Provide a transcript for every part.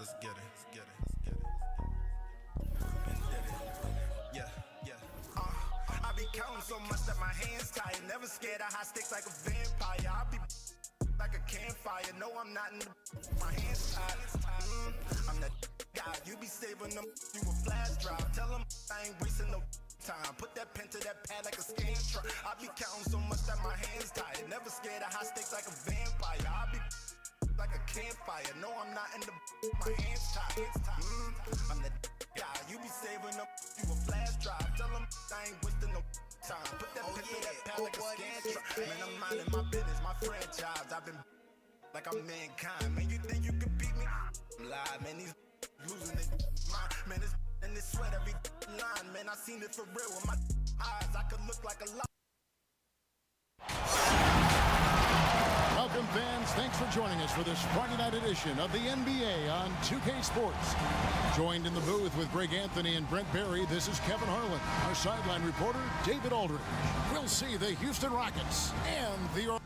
Let's get it. Let's get it. Let's get it. And did it. Yeah, yeah. I be counting so much that my hands tired. Never scared of hot sticks like a vampire. I be like a campfire. No, I'm not in the my hands tied. I'm that guy. You be saving them. You a flash drive. Tell them I ain't wasting no time. Put that pen to that pad like a scan truck. I be counting so much that my hands tired. Never scared of hot sticks like a vampire. I be like a campfire. No, I'm not in the my hands tied. I'm that guy. You be saving them. You a flash drive. Tell them I ain't wasting no time. Put that pen to that pad like a scan truck. Man, I'm minding my business. My franchise. I've been like I'm mankind. Man, you think you can beat me? I'm live, man. These losing their mind. Man, this and this sweat every line. Man, I seen it for real with my eyes. I could look like a lot. Welcome, fans. Thanks for joining us for this Friday night edition of the NBA on 2K Sports. Joined in the booth with Greg Anthony and Brent Barry, this is Kevin Harlan. Our sideline reporter, David Aldridge. We'll see the Houston Rockets and the...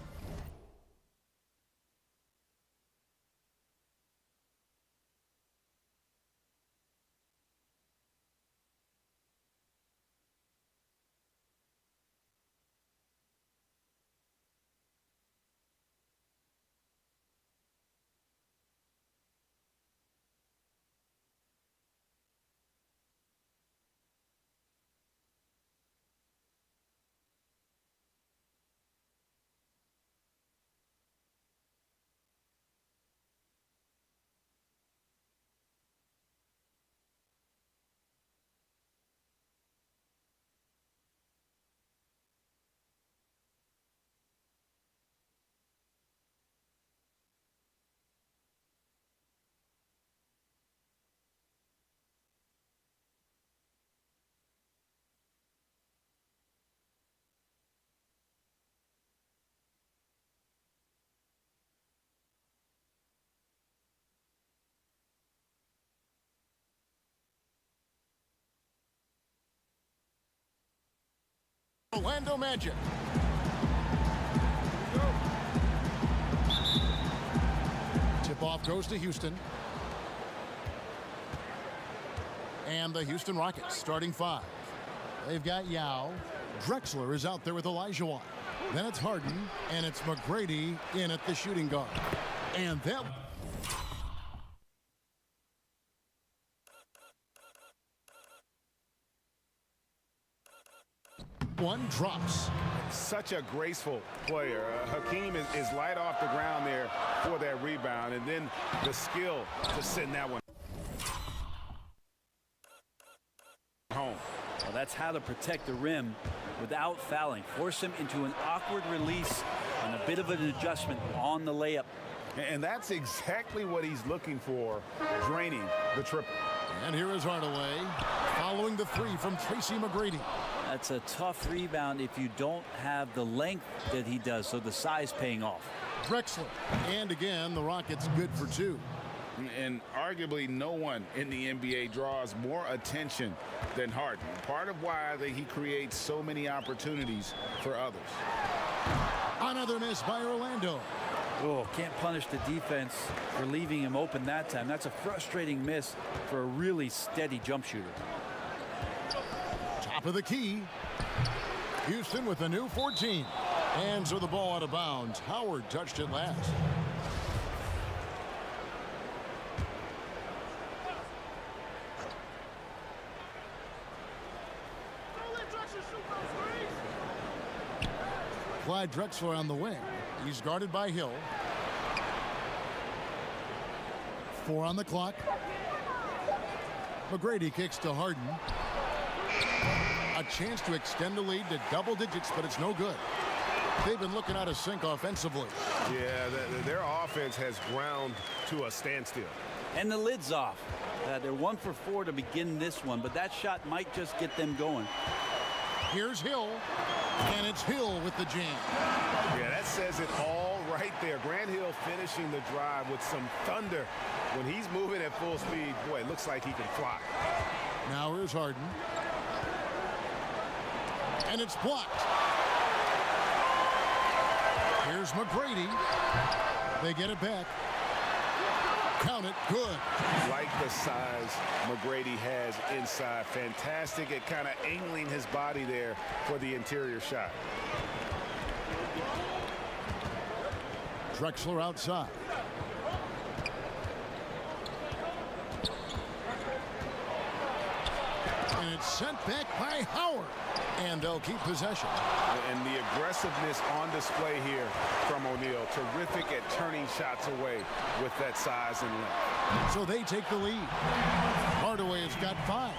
Orlando Magic. Tip-off goes to Houston. And the Houston Rockets starting five. They've got Yao. Drexler is out there with Olajuwon. Then it's Harden, and it's McGrady in at the shooting guard. And that... one drops. Such a graceful player. Hakeem is light off the ground there for that rebound, and then the skill to send that one home. Well, that's how to protect the rim without fouling. Force him into an awkward release and a bit of an adjustment on the layup. And that's exactly what he's looking for, draining the triple. And here is Hardaway following the three from Tracy McGrady. That's a tough rebound if you don't have the length that he does, so the size paying off. Drexler. And again, the Rockets good for two. And arguably no one in the NBA draws more attention than Harden. Part of why he creates so many opportunities for others. Another miss by Orlando. Oh, can't punish the defense for leaving him open that time. That's a frustrating miss for a really steady jump shooter. Top of the key. Houston with a new 14. And so the ball out of bounds. Howard touched it last. Clyde Drexler on the wing. He's guarded by Hill. 4 on the clock. McGrady kicks to Harden. A chance to extend the lead to double digits, but it's no good. They've been looking out of sync offensively. Yeah, their offense has ground to a standstill. And the lid's off. They're 1 for 4 to begin this one, but that shot might just get them going. Here's Hill, and it's Hill with the jam. Yeah, that says it all right there. Grant Hill finishing the drive with some thunder. When he's moving at full speed, boy, it looks like he can fly. Now here's Harden. And it's blocked. Here's McGrady. They get it back. Count it. Good. Like the size McGrady has inside. Fantastic at kind of angling his body there for the interior shot. Drexler outside. And it's sent back by Howard. And they'll keep possession. And the aggressiveness on display here from O'Neal. Terrific at turning shots away with that size and length. So they take the lead. Hardaway has got 5.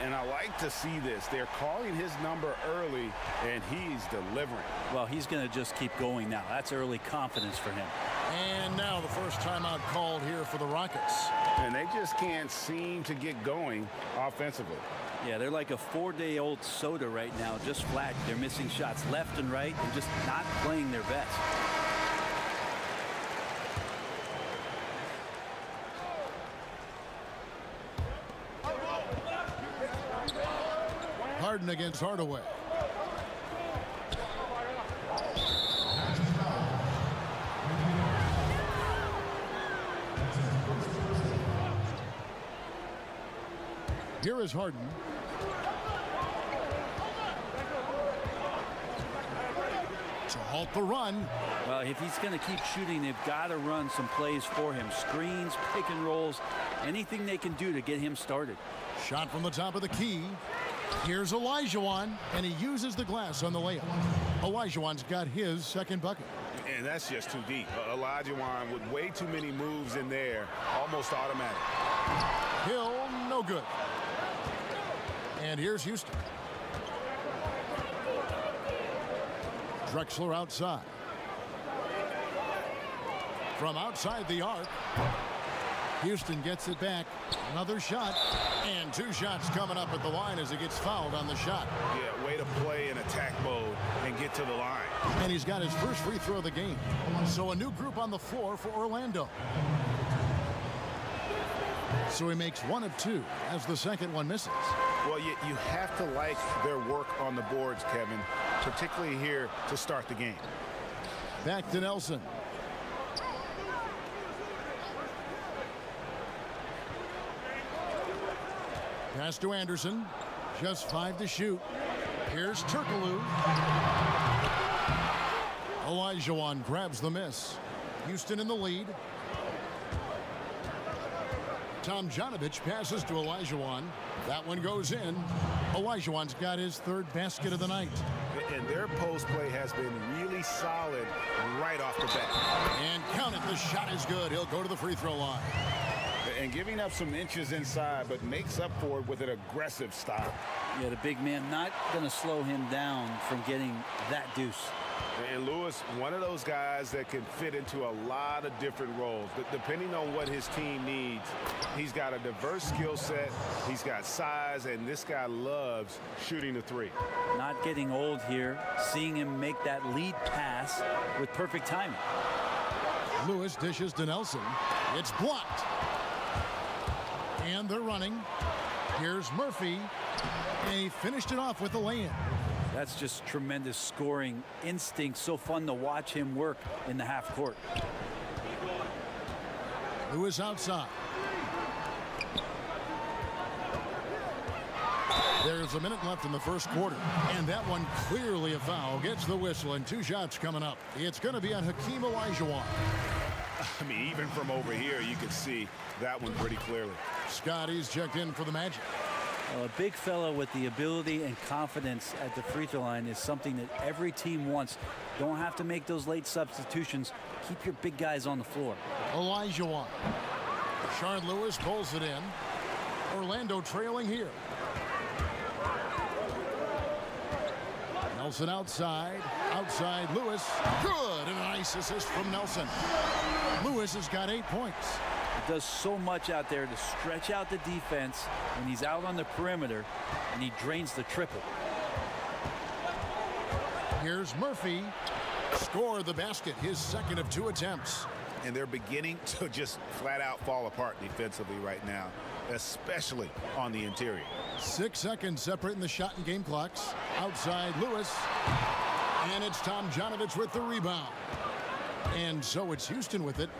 And I like to see this. They're calling his number early, and he's delivering. Well, he's going to just keep going now. That's early confidence for him. And now the first timeout called here for the Rockets. And they just can't seem to get going offensively. Yeah, they're like a 4-day-old soda right now, just flat. They're missing shots left and right and just not playing their best. Harden against Hardaway. Here is Harden. To halt the run. Well, if he's going to keep shooting, they've got to run some plays for him. Screens, pick and rolls, anything they can do to get him started. Shot from the top of the key. Here's Olajuwon, and he uses the glass on the layup. Olajuwon's got his second bucket. And that's just too deep. Olajuwon with way too many moves in there, almost automatic. Hill, no good. And here's Houston. Drexler outside. From outside the arc. Houston gets it back. Another shot. And 2 shots coming up at the line as he gets fouled on the shot. Yeah, way to play in attack mode and get to the line. And he's got his first free throw of the game. So a new group on the floor for Orlando. So he makes 1 of 2 as the second one misses. Well, you have to like their work on the boards, Kevin, particularly here to start the game. Back to Nelson. Pass to Anderson. Just 5 to shoot. Here's Turkoglu. Olajuwon grabs the miss. Houston in the lead. Tomjanovich passes to Olajuwon. That one goes in. Olajuwon's got his 3rd basket of the night. And their post play has been really solid right off the bat. And count it, the shot is good. He'll go to the free throw line. And giving up some inches inside, but makes up for it with an aggressive style. Yeah, the big man not going to slow him down from getting that deuce. And Lewis, one of those guys that can fit into a lot of different roles. But depending on what his team needs, he's got a diverse skill set. He's got size, and this guy loves shooting the 3. Not getting old here. Seeing him make that lead pass with perfect timing. Lewis dishes to Nelson. It's blocked. And they're running. Here's Murphy. And he finished it off with the lay-in. That's just tremendous scoring instinct. So fun to watch him work in the half court. Lewis outside. There's a minute left in the first quarter. And that one clearly a foul. Gets the whistle and 2 shots coming up. It's going to be on Hakeem Olajuwon. I mean, even from over here, you can see that one pretty clearly. Scotty's checked in for the Magic. Well, a big fella with the ability and confidence at the free throw line is something that every team wants. Don't have to make those late substitutions. Keep your big guys on the floor. Olajuwon. Rashard Lewis pulls it in. Orlando trailing here. Nelson outside. Outside Lewis. Good. And a nice assist from Nelson. Lewis has got 8 points. Does so much out there to stretch out the defense when he's out on the perimeter, and he drains the triple. Here's Murphy. Score the basket, his 2nd of 2 attempts. And they're beginning to just flat out fall apart defensively right now, especially on the interior. 6 seconds separating the shot and game clocks. Outside Lewis. And it's Tomjanovich with the rebound. And so it's Houston with it.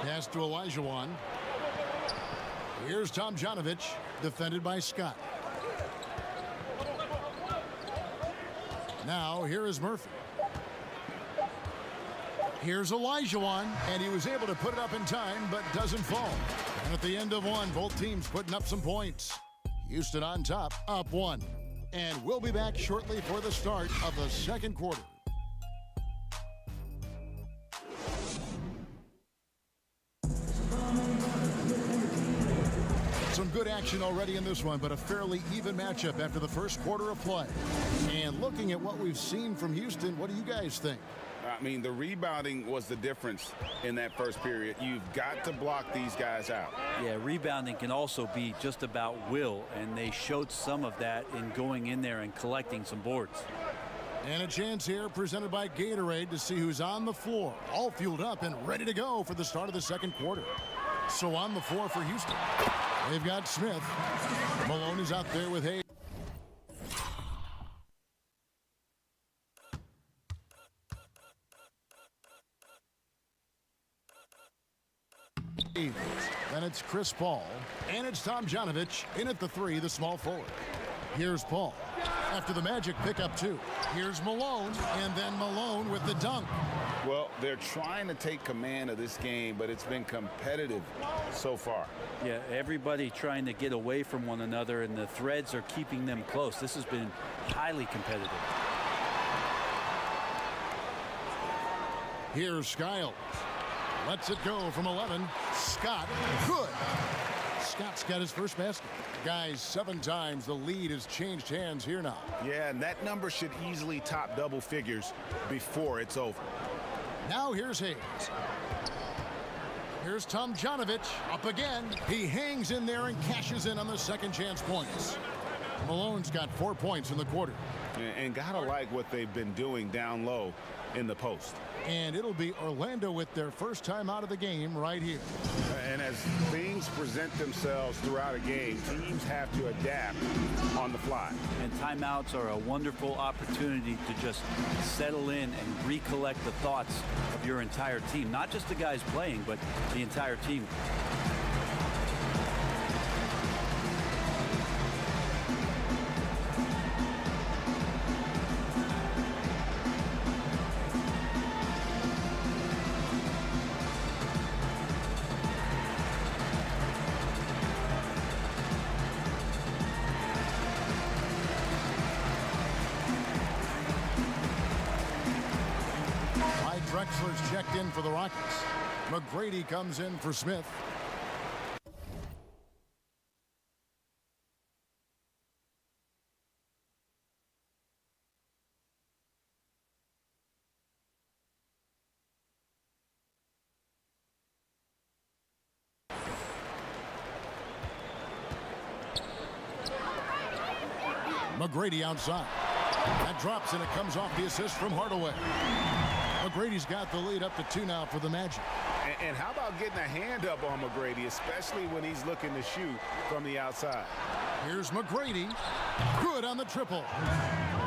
Pass to Olajuwon. Here's Tomjanovich, defended by Scott. Now, here is Murphy. Here's Olajuwon, and he was able to put it up in time, but doesn't fall. And at the end of one, both teams putting up some points. Houston on top, up one. And we'll be back shortly for the start of the second quarter. Some good action already in this one, but a fairly even matchup after the first quarter of play. And looking at what we've seen from Houston, what do you guys think? I mean, the rebounding was the difference in that first period. You've got to block these guys out. Yeah, rebounding can also be just about will, and they showed some of that in going in there and collecting some boards. And a chance here presented by Gatorade to see who's on the floor, all fueled up and ready to go for the start of the second quarter. So on the floor for Houston, they've got Smith. Malone is out there with Hayes. Then it's Chris Paul, and it's Tomjanovich in at the three, the small forward. Here's Paul. After the Magic pick up two, here's Malone, and then Malone with the dunk. Well, they're trying to take command of this game, but it's been competitive so far. Yeah, everybody trying to get away from one another, and the threads are keeping them close. This has been highly competitive. Here's Skiles. Lets it go from 11. Scott, good. Scott's got his first basket. Guys, 7 times the lead has changed hands here now. Yeah, and that number should easily top double figures before it's over. Now here's Hayes. Here's Tomjanovich up again. He hangs in there and cashes in on the second chance points. Malone's got 4 points in the quarter. And gotta like what they've been doing down low in the post. And it'll be Orlando with their first time out of the game right here. And as things present themselves throughout a game, teams have to adapt on the fly. And timeouts are a wonderful opportunity to just settle in and recollect the thoughts of your entire team. Not just the guys playing, but the entire team. Drexler's checked in for the Rockets. McGrady comes in for Smith. McGrady outside. That drops and it comes off the assist from Hardaway. McGrady's got the lead up to 2 now for the Magic. And how about getting a hand up on McGrady, especially when he's looking to shoot from the outside? Here's McGrady. Good on the triple.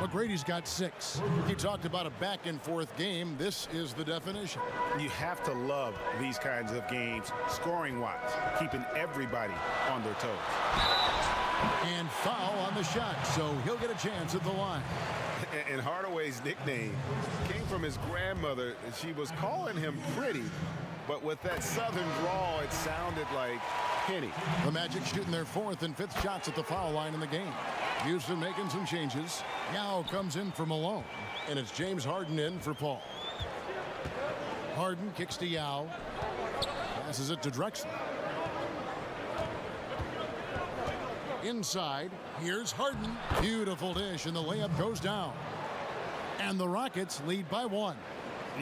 McGrady's got 6. He talked about a back and forth game. This is the definition. You have to love these kinds of games, scoring-wise, keeping everybody on their toes. And foul on the shot, so he'll get a chance at the line. And Hardaway's nickname came from his grandmother. She was calling him pretty, but with that southern drawl, it sounded like Penny. The Magic shooting their 4th and 5th shots at the foul line in the game. Houston making some changes. Yao comes in for Malone, and it's James Harden in for Paul. Harden kicks to Yao. Passes it to Drexler. Inside, here's Harden. Beautiful dish, and the layup goes down. And the Rockets lead by 1.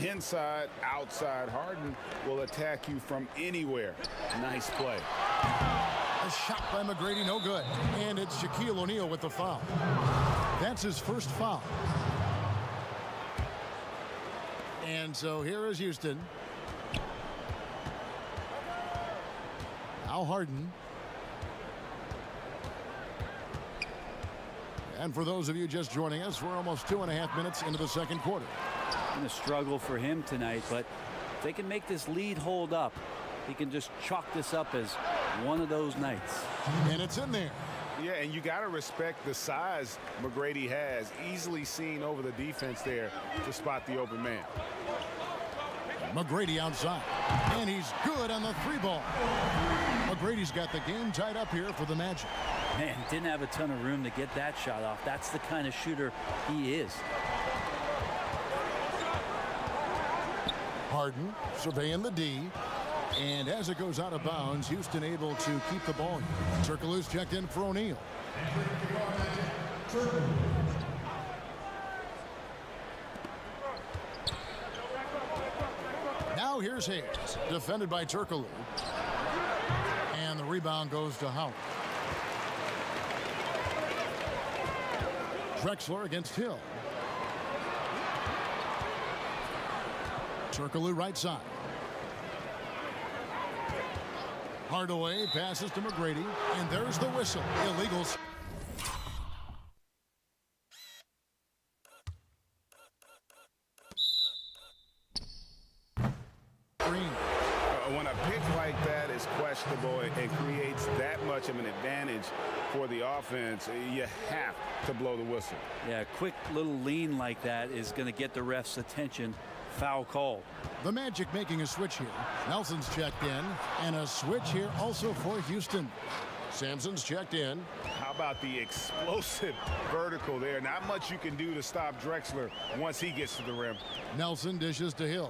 Inside, outside, Harden will attack you from anywhere. Nice play. A shot by McGrady, no good. And it's Shaquille O'Neal with the foul. That's his first foul. And so here is Houston. Now Harden. And for those of you just joining us, we're almost 2.5 minutes into the second quarter. Been a struggle for him tonight, but if they can make this lead hold up, he can just chalk this up as one of those nights. And it's in there. Yeah, and you got to respect the size McGrady has. Easily seen over the defense there to spot the open man. McGrady outside. And he's good on the 3-ball. McGrady's got the game tied up here for the Magic. Man, didn't have a ton of room to get that shot off. That's the kind of shooter he is. Harden surveying the D. And as it goes out of bounds, Houston able to keep the ball. Turkoglu's checked in for O'Neal. Now here's Hayes, defended by Turkoglu. And the rebound goes to Howard. Drexler against Hill. Turkoglu right side. Hardaway passes to McGrady, and there's the whistle. Illegals. Green. When a pick like that is questionable and creates that much of an advantage for the offense, you have to blow the whistle. Yeah, a quick little lean like that is going to get the ref's attention. Foul call. The Magic making a switch here. Nelson's checked in, and a switch here also for Houston. Sampson's checked in. How about the explosive vertical there? Not much you can do to stop Drexler once he gets to the rim. Nelson dishes to Hill.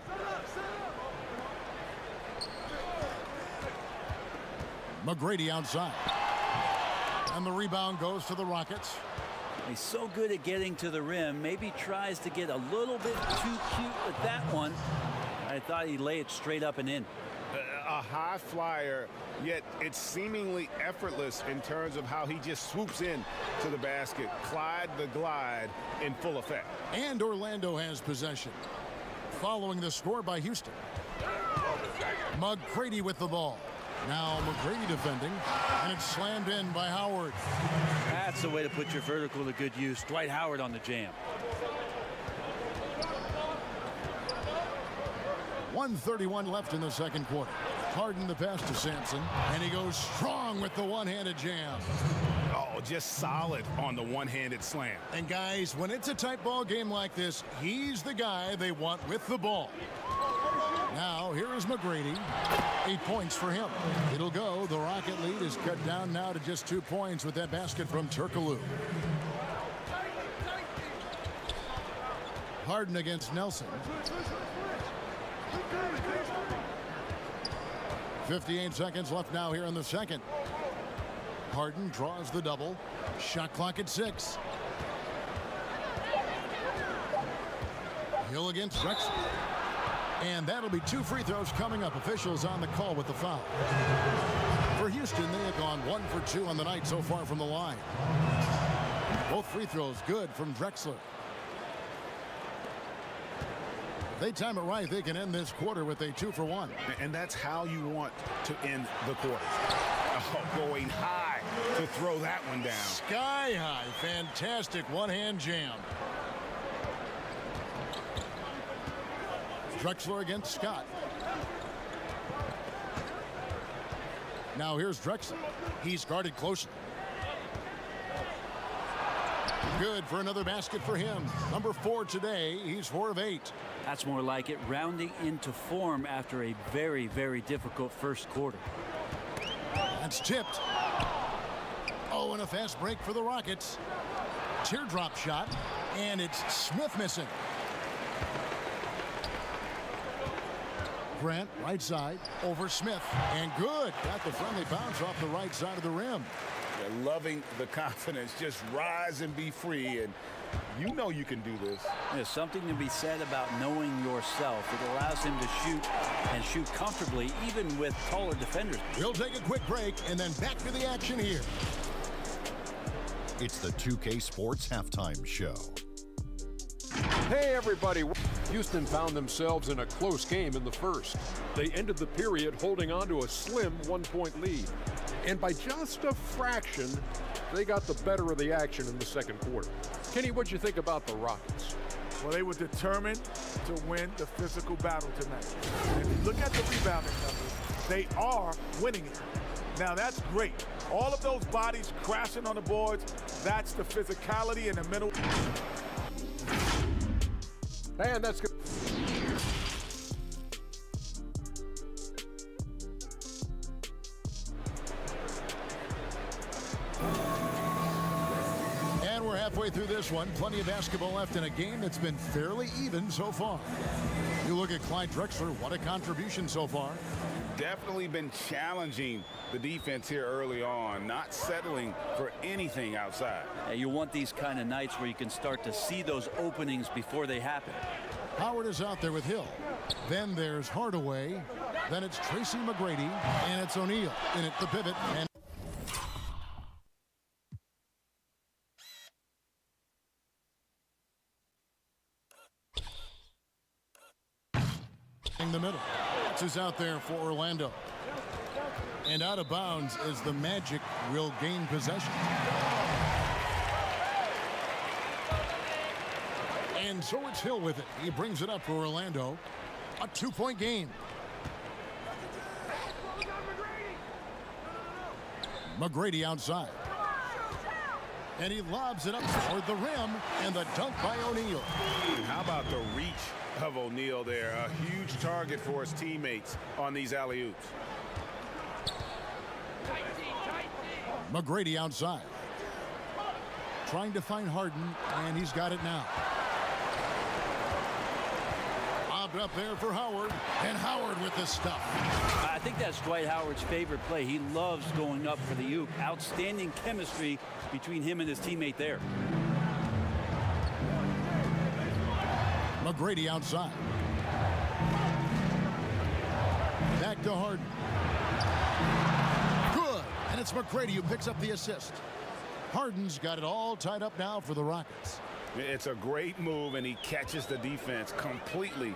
McGrady outside. And the rebound goes to the Rockets. He's so good at getting to the rim. Maybe tries to get a little bit too cute with that one. I thought he'd lay it straight up and in. A high flyer, yet it's seemingly effortless in terms of how he just swoops in to the basket. Clyde the glide in full effect. And Orlando has possession. Following the score by Houston. McGrady with the ball. Now McGrady defending, and it's slammed in by Howard. That's the way to put your vertical to good use. Dwight Howard on the jam. 1:31 left in the second quarter. Harden the pass to Sampson, and he goes strong with the one-handed jam. Oh, just solid on the one-handed slam. And guys, when it's a tight ball game like this, he's the guy they want with the ball. Now, here is McGrady. 8 points for him. It'll go. The Rocket lead is cut down now to just 2 points with that basket from Turkoglu. Harden against Nelson. 58 seconds left now here in the second. Harden draws the double. Shot clock at 6. Hill against Drexler. And that'll be 2 free throws coming up. Officials on the call with the foul. For Houston, they have gone 1 for 2 on the night so far from the line. Both free throws good from Drexler. If they time it right, they can end this quarter with a 2 for 1. And that's how you want to end the quarter. Oh, going high to throw that one down. Sky high. Fantastic one-hand jam. Drexler against Scott. Now here's Drexler. He's guarded closely. Good for another basket for him. Number 4 today. He's 4 of 8. That's more like it, rounding into form after a very, very difficult first quarter. That's tipped. Oh, and a fast break for the Rockets. Teardrop shot, and it's Smith missing. Grant, right side, over Smith, and good. Got the friendly bounce off the right side of the rim. They're loving the confidence. Just rise and be free, and you know you can do this. There's something to be said about knowing yourself. It allows him to shoot and shoot comfortably, even with taller defenders. We'll take a quick break and then back to the action here. It's the 2K Sports Halftime Show. Hey everybody, Houston found themselves in a close game in the first. They ended the period holding on to a slim 1-point lead. And by just a fraction, they got the better of the action in the second quarter. Kenny, what'd you think about the Rockets? Well, they were determined to win the physical battle tonight. And if you look at the rebounding numbers, they are winning it. Now that's great. All of those bodies crashing on the boards, that's the physicality and the mental. And that's good. And we're halfway through this one. Plenty of basketball left in a game that's been fairly even so far. You look at Clyde Drexler, what a contribution so far. Definitely been challenging the defense here early on, not settling for anything outside. You want these kind of nights where you can start to see those openings before they happen. Howard is out there with Hill. Then there's Hardaway. Then it's Tracy McGrady. And it's O'Neal in at the pivot. And in the middle. Is out there for Orlando. And out of bounds is the Magic will gain possession. And so it's Hill with it. He brings it up for Orlando. A 2-point game. McGrady outside. And he lobs it up toward the rim. And the dunk by O'Neal. How about the reach of O'Neal there? A huge target for his teammates on these alley-oops. McGrady outside. Trying to find Harden, and he's got it now. Lobbed up there for Howard, and Howard with the stuff. I think that's Dwight Howard's favorite play. He loves going up for the oop. Outstanding chemistry between him and his teammate there. McGrady outside. Back to Harden. Good. And it's McGrady who picks up the assist. Harden's got it all tied up now for the Rockets. It's a great move, and he catches the defense completely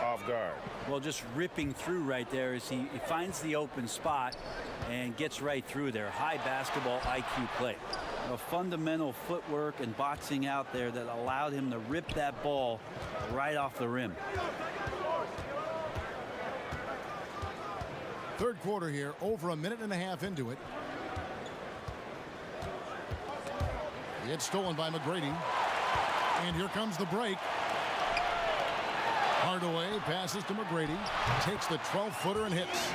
off guard. Well, just ripping through right there as he finds the open spot and gets right through there. High basketball IQ play. A fundamental footwork and boxing out there that allowed him to rip that ball right off the rim. Third quarter here, over a minute and a half into it. It's stolen by McGrady. And here comes the break. Hardaway passes to McGrady. Takes the 12-footer and hits.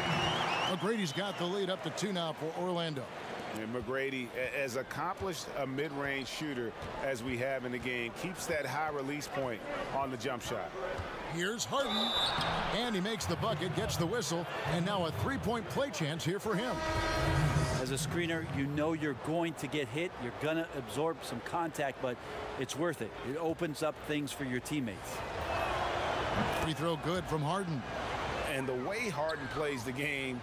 McGrady's got the lead up to 2 now for Orlando. And McGrady, as accomplished a mid-range shooter as we have in the game, keeps that high release point on the jump shot. Here's Harden. And he makes the bucket, gets the whistle, and now a 3-point play chance here for him. As a screener, you know you're going to get hit. You're going to absorb some contact, but it's worth it. It opens up things for your teammates. Free throw good from Harden. And the way Harden plays the game,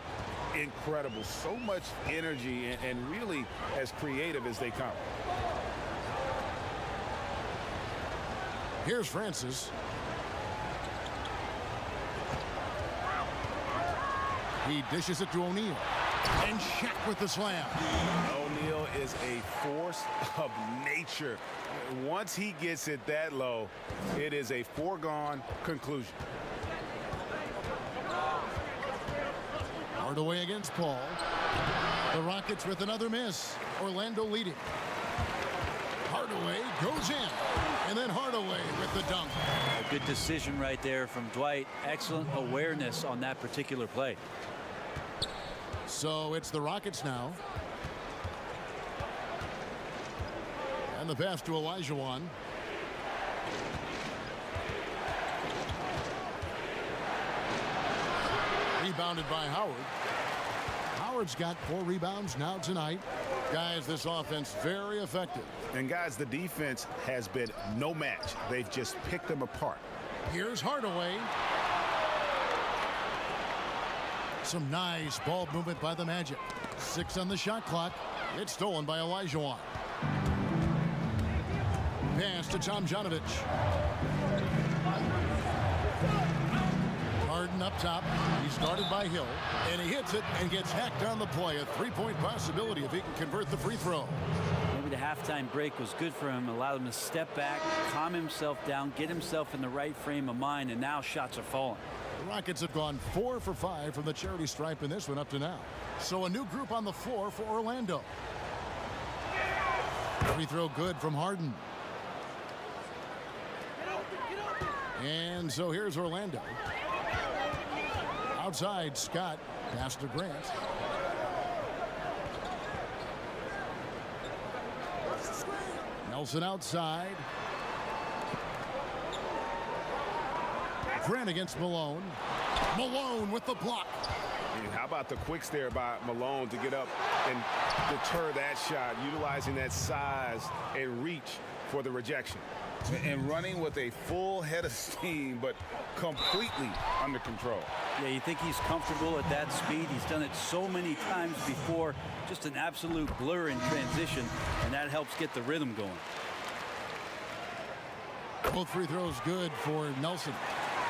incredible. So much energy and really as creative as they come. Here's Francis. He dishes it to O'Neal. And Shaq with the slam. O'Neal is a force of nature. Once he gets it that low, it is a foregone conclusion. Hardaway against Paul. The Rockets with another miss. Orlando leading. Hardaway goes in. And then Hardaway with the dunk. A good decision right there from Dwight. Excellent awareness on that particular play. So it's the Rockets now. And the pass to Olajuwon. Rebounded by Howard. Howard's got 4 rebounds now tonight. Guys, this offense very effective. And guys, the defense has been no match. They've just picked them apart. Here's Hardaway. Some nice ball movement by the Magic. 6 on the shot clock. It's stolen by Olajuwon. Pass to Tomjanovich. Harden up top. He's guarded by Hill. And he hits it and gets hacked on the play. A 3-point possibility if he can convert the free throw. Maybe the halftime break was good for him. Allowed him to step back, calm himself down, get himself in the right frame of mind, and now shots are falling. The Rockets have gone 4 for 5 from the charity stripe in this one up to now. So a new group on the floor for Orlando. Free throw good from Harden. And so here's Orlando. Outside, Scott. Pass to Grant. Nelson outside. Grant against Malone. Malone with the block. And how about the quicks there by Malone to get up and deter that shot, utilizing that size and reach for the rejection. And running with a full head of steam, but completely under control. Yeah, you think he's comfortable at that speed. He's done it so many times before. Just an absolute blur in transition, and that helps get the rhythm going. Both free throws good for Nelson.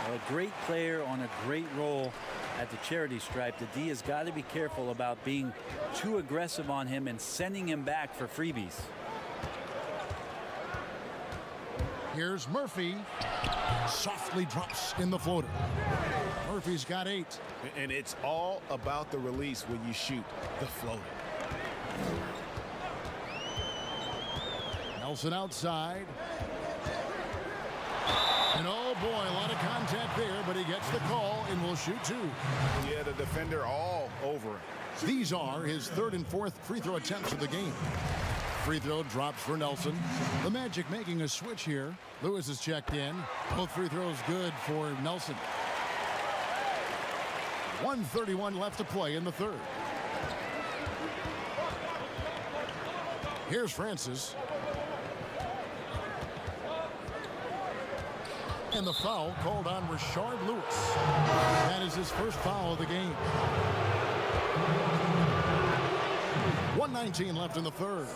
A great player on a great role at the charity stripe. The D has got to be careful about being too aggressive on him and sending him back for freebies. Here's Murphy. Softly drops in the floater. Murphy's got 8. And it's all about the release when you shoot the floater. Nelson outside. And oh boy, a lot of contact there, but he gets the call and will shoot 2. Yeah, the defender all over it. These are his 3rd and 4th free throw attempts of the game. Free throw drops for Nelson. The Magic making a switch here. Lewis is checked in. Both free throws good for Nelson. 1:31 left to play in the 3rd. Here's Francis. And the foul called on Rashard Lewis. That is his first foul of the game. 1:19 left in the 3rd.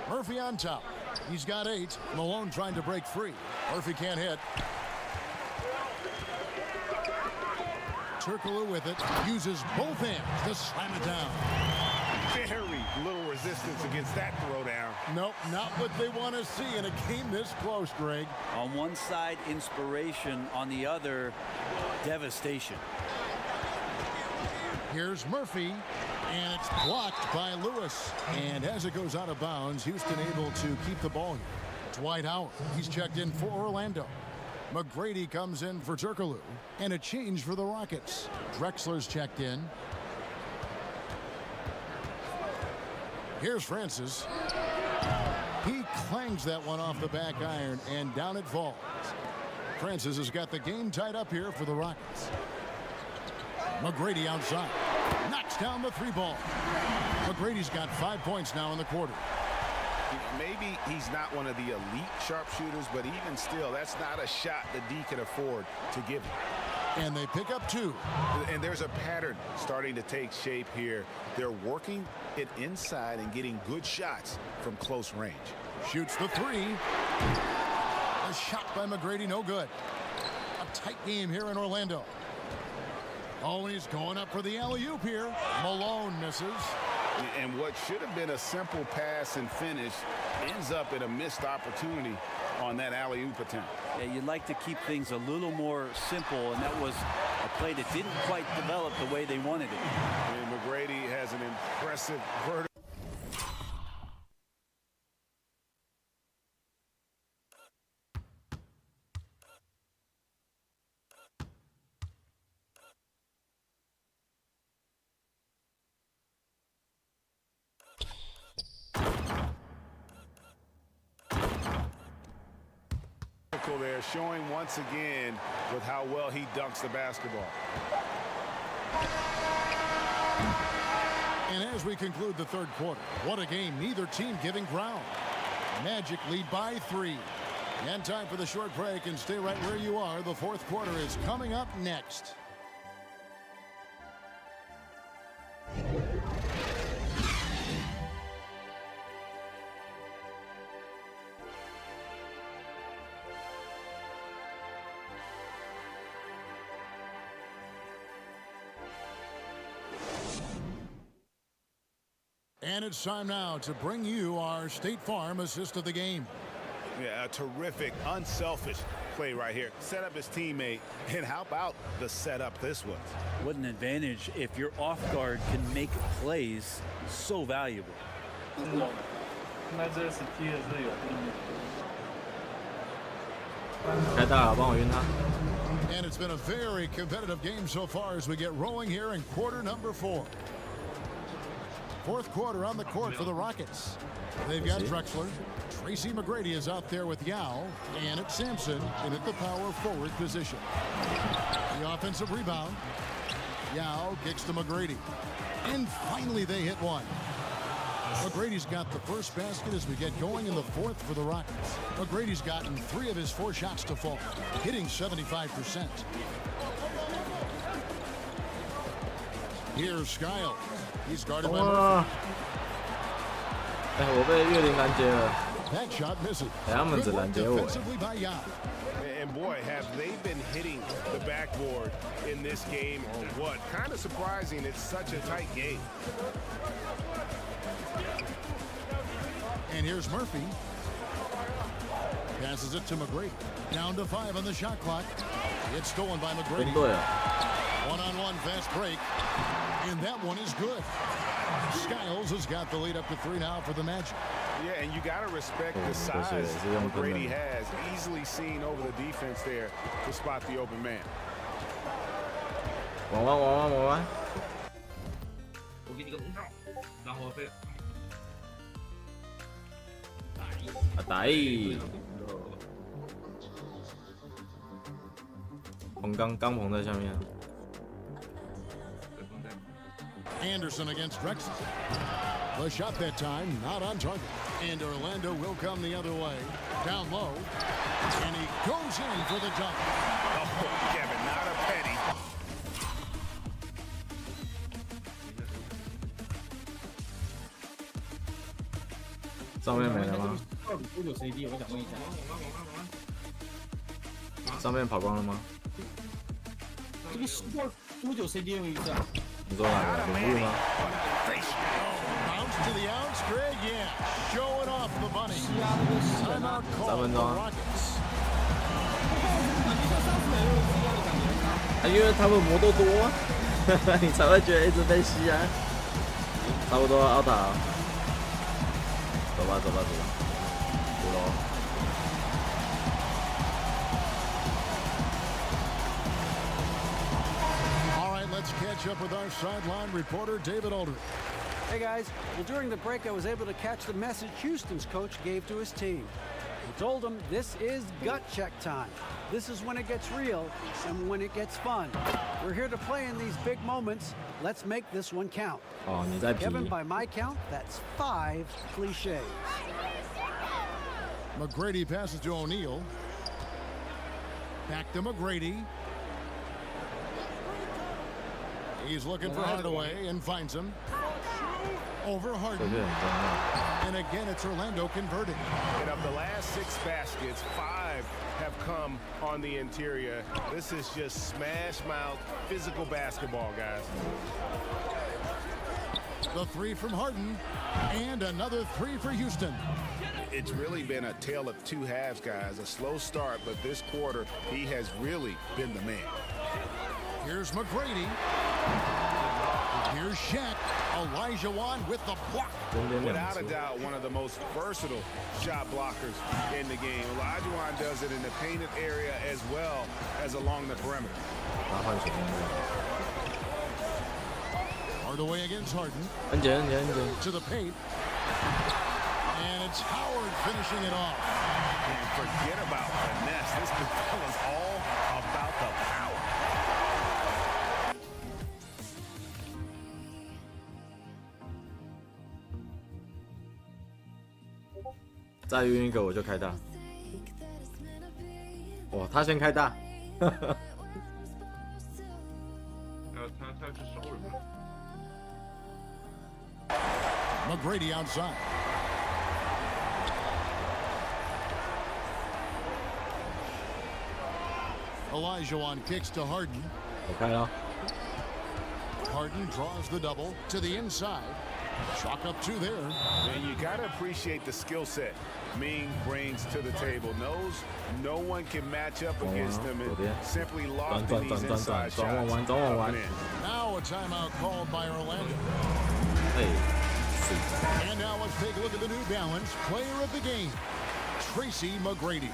Murphy on top. He's got 8. Malone trying to break free. Murphy can't hit. Turkoglu with it. Uses both hands to slam it down. Very little resistance against that throwdown. Nope, not what they want to see in a game this close, Greg. On one side, inspiration. On the other, devastation. Here's Murphy, and it's blocked by Lewis. And as it goes out of bounds, Houston able to keep the ball here. Dwight Howard, he's checked in for Orlando. McGrady comes in for Turkoglu, and a change for the Rockets. Drexler's checked in. Here's Francis. He clangs that one off the back iron, and down it falls. Francis has got the game tied up here for the Rockets. McGrady outside. Knocks down the 3 ball. McGrady's got 5 points now in the quarter. Maybe he's not one of the elite sharpshooters, but even still, that's not a shot the D can afford to give him. And they pick up 2. And there's a pattern starting to take shape here. They're working it inside and getting good shots from close range. Shoots the 3. A shot by McGrady, no good. A tight game here in Orlando. Oh, and he's going up for the alley-oop here. Malone misses. And what should have been a simple pass and finish ends up in a missed opportunity on that alley-oop attempt. Yeah, you'd like to keep things a little more simple, and that was a play that didn't quite develop the way they wanted it. And McGrady has an impressive vertical. There, showing once again with how well he dunks the basketball. And as we conclude the 3rd quarter, what a game, neither team giving ground. Magic lead by 3. And time for the short break, and stay right where you are. The 4th quarter is coming up next. And it's time now to bring you our State Farm assist of the game. Yeah, a terrific, unselfish play right here. Set up his teammate, and how about the setup this was? What an advantage if your off guard can make plays so valuable. 那这是踢的是有定义。开大了，帮我晕他。 And it's been a very competitive game so far as we get rolling here in quarter number 4. Fourth quarter on the court for the Rockets. They've got Drexler. Tracy McGrady is out there with Yao. And it's Sampson in at the power forward position. The offensive rebound. Yao kicks to McGrady. And finally they hit one. McGrady's got the first basket as we get going in the fourth for the Rockets. McGrady's gotten 3 of his 4 shots to fall, hitting 75%. Here's Skyle. He's guarded by Murphy. 我被岳林拦截了。 That shot misses. 他们只拦截我。 Defensively by Yao. And boy, have they been hitting the backboard in this game or what? Kind of surprising it's such a tight game. And here's Murphy. Passes it to McGrady. Down to 5 on the shot clock. It's stolen by McGrady. 对了。 One-on-one fast break. And that one is good. Skiles has got the lead up to 3 now for the Magic. Yeah, and you got to respect the size McGrady has. Easily seen over the defense there to spot the open man. 往弯，往弯，往弯。我给你个龙罩，然后飞。啊，打一。钢棚在下面。 Anderson against Drexler. The shot that time, not on target. And Orlando will come the other way. Down low. And he goes in for the dunk. Oh, Kevin, not a penny. 上面没了吗？多久 CD？ 我想问一下。上面跑光了吗？这个多久 CD 用一次啊？ 你说哪个？领路吗？ Bounce to the outs, Greg. Yeah, showing off the bunny. Timeout call 3分 for 钟 the 啊。 Rockets. 因为他们魔豆多，你才会觉得一直被吸啊。差不多奥塔，走吧，走吧，走吧，走喽。 Let's catch up with our sideline reporter, David Aldridge. Hey guys, well during the break I was able to catch the message Houston's coach gave to his team. He told them this is gut check time. This is when it gets real and when it gets fun. We're here to play in these big moments. Let's make this one count. 哦，你在比。 Kevin, by my count, that's 5 cliches. McGrady passes to O'Neal. Back to McGrady. He's looking for Hardaway and finds him. Over Harden. And again, it's Orlando converting. And of the last 6 baskets, 5 have come on the interior. This is just smash mouth, physical basketball, guys. The 3 from Harden. And another 3 for Houston. It's really been a tale of 2 halves, guys. A slow start, but this quarter, he has really been the man. Here's McGrady. Here's Shaq. Elijah Wan with the block. Without a doubt, one of the most versatile shot blockers in the game. Elijah Wan does it in the painted area as well as along the perimeter. Hardaway against Harden. To the paint. And it's Howard finishing it off. And forget about finesse. This is all about the power. 再晕一个我就开大。哇，他先开大。他是熟人吗 McGrady outside. Elijah Wan kicks to Harden.我开了。 Harden draws the double to the inside. Chalk up 2 there. And you got to appreciate the skill set Ming brings to the table. Knows no one can match up against him and simply lofting these inside shots. Now a timeout called by Orlando. And now let's take a look at the New Balance player of the game, Tracy McGrady.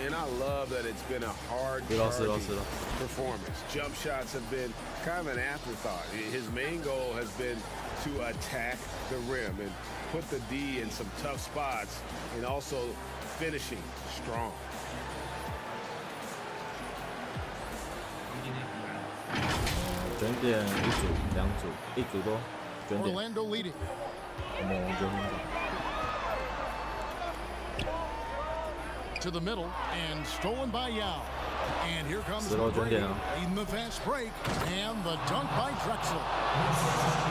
And I love that it's been a hard performance. Jump shots have been kind of an afterthought. His main goal has been to attack the rim and put the D in some tough spots and also finishing strong. Orlando leading. To the middle and stolen by Yao. And here comes McGrady leading the fast break and the dunk by Drexler.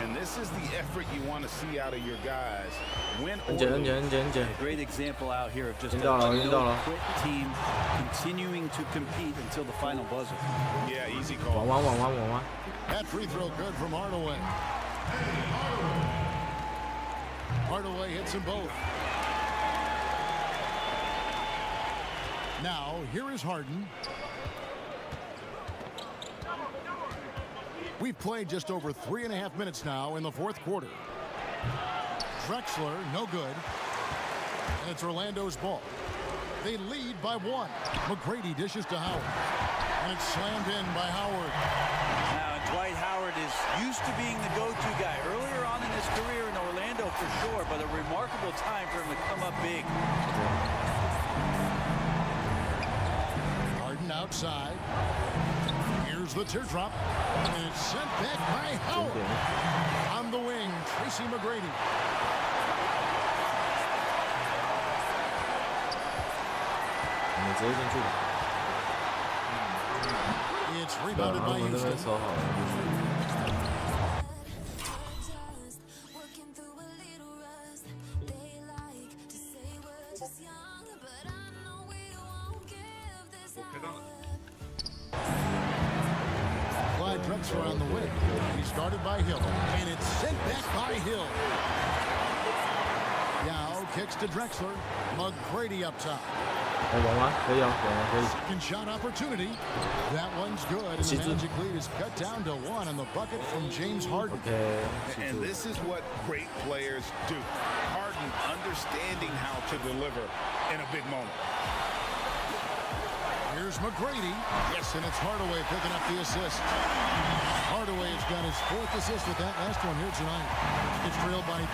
And this is the effort you want to see out of your guys. A great example out here of just a no-quit team continuing to compete until the final buzzer. Yeah, easy call. That free throw good from Hardaway. Hardaway hits them both. Now, here is Harden. We've played just over 3.5 minutes now in the fourth quarter. Drexler, no good. And it's Orlando's ball. They lead by 1. McGrady dishes to Howard. And it's slammed in by Howard. Now, Dwight Howard is used to being the go-to guy earlier on in his career in Orlando for sure, but a remarkable time for him to come up big. Outside. Here's the teardrop. And it's sent back by Howard. On the wing, Tracy McGrady. It's rebounded by Houston. Drexler on the wing. He started by Hill, and it's sent back by Hill. Yao kicks to Drexler. McGrady up top. Second shot opportunity. That one's good, and the Magic lead is cut down to 1 on the bucket from James Harden. And this is what great players do. Harden understanding how to deliver in a big moment. Here's McGrady. Yes, and it's Hardaway picking up the assist. Hardaway has got his 4th assist with that last one here tonight. It's trailed by 3.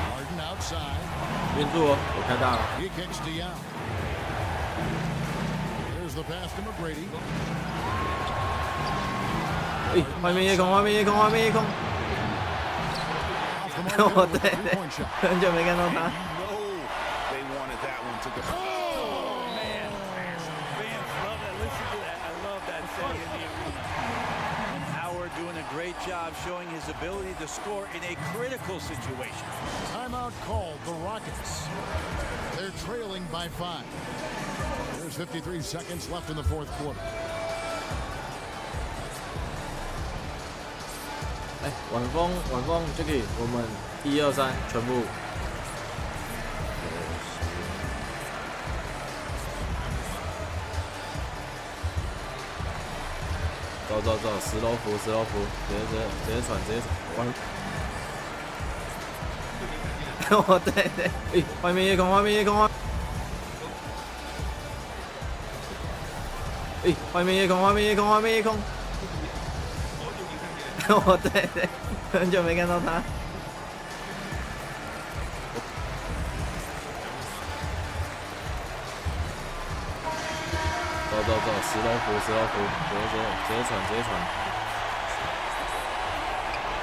Harden outside. He kicks to Yao. Here's the pass to McGrady. 外面夜空，外面夜空，外面夜空。对，很久没看到他。Oh, man. Fans love that. Listen to that. I love that setting in the arena. And Howard doing a great job showing his ability to score in a critical situation. Timeout called the Rockets. They're trailing by 5. There's 53 seconds left in the fourth quarter. 晚风就可以，我们1、2、3全部。走，10楼服，直接传，完。哦，对，外面夜空，外面夜空，外面夜空，外面夜空，外面夜空。哦，对，很久没看到他。走，10楼服，直接传。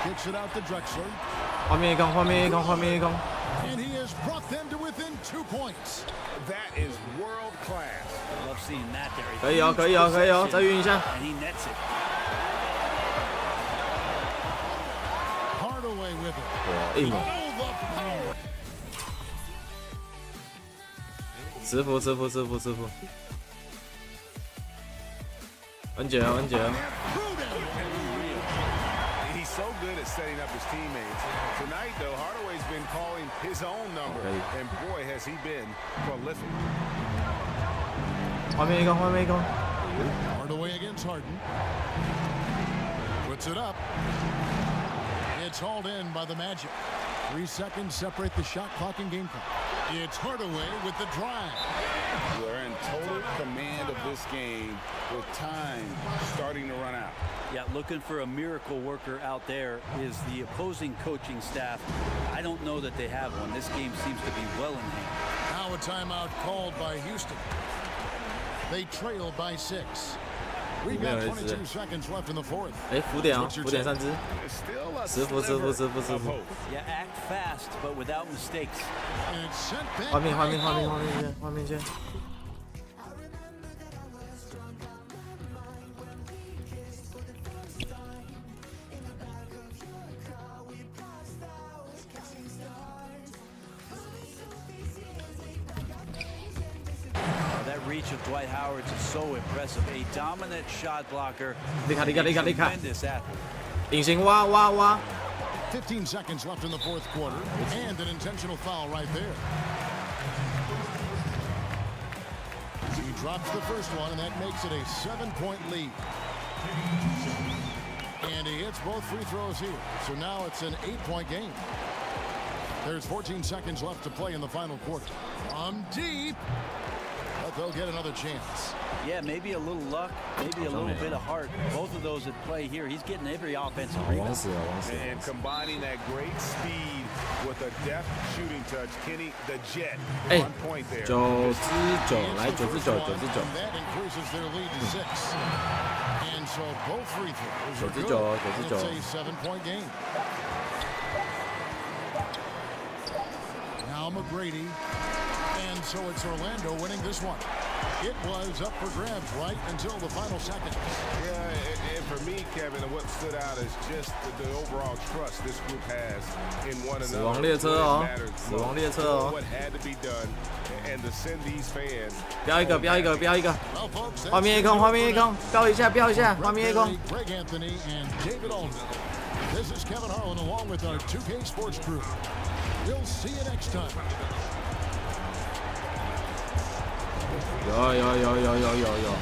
Kicks it out to Drexler. 画面一空。And he has brought them to within 2 points. That is world class. I love seeing that there. 可以哦，再晕一下。And he nets it. Hardaway with it. 哇，硬哦。师傅。恩姐哦。at setting up his teammates. Tonight, though, Hardaway's been calling his own number, and boy, has he been prolific. 画面一个，画面一个。 Hardaway against Harden. Puts it up. It's hauled in by the Magic. 3 seconds separate the shot clock and game clock. It's Hardaway with the drive. They're in total command of this game with time starting to run out. Yeah, looking for a miracle worker out there is the opposing coaching staff. I don't know that they have one. This game seems to be well in hand. Now a timeout called by Houston. They trail by 6. We've got 22 seconds left in the fourth. 哎，浮点啊，浮点3支。 Still a sliver of hope. Yeah, act fast, but without mistakes. And it's sent back. 画面见，画面见。 That reach of Dwight Howard is so impressive. A dominant shot blocker. 厉害， Tremendous athlete. 隐形挖。 15 seconds left in the fourth quarter, and an intentional foul right there. He drops the first one, and that makes it a 7-point lead. And he hits both free throws here, so now it's an 8-point game. There's 14 seconds left to play in the final quarter. From deep, but they'll get another chance. Yeah, maybe a little luck, maybe a little bit of heart. Both of those at play here. He's getting every offensive rebound. And combining that great speed with a deft shooting touch, Kenny, the Jet, on point there. 9支9，来9支9，9支9。 That increases their lead to 6. And so both free throws are good. 9支9，9支9。 It's a 7-point game. Now McGrady. And so it's Orlando winning this one. It was up for grabs right until the final seconds. Yeah, and for me, Kevin, what stood out is just the overall trust this group has in one another. 死亡列车哦，死亡列车哦。 What had to be done, and to send these fans. 标一个，画面一空，标一下，画面一空。 Greg Anthony and David Aldridge. This is Kevin Harlan along with our 2K Sports crew. We'll see you next time. 有。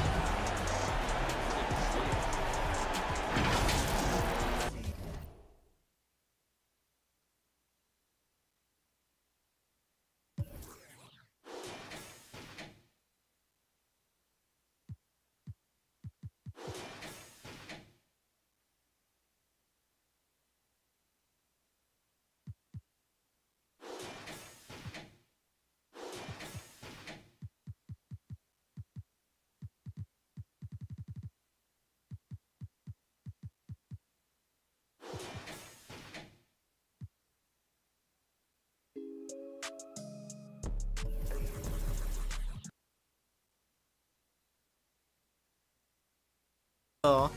哦。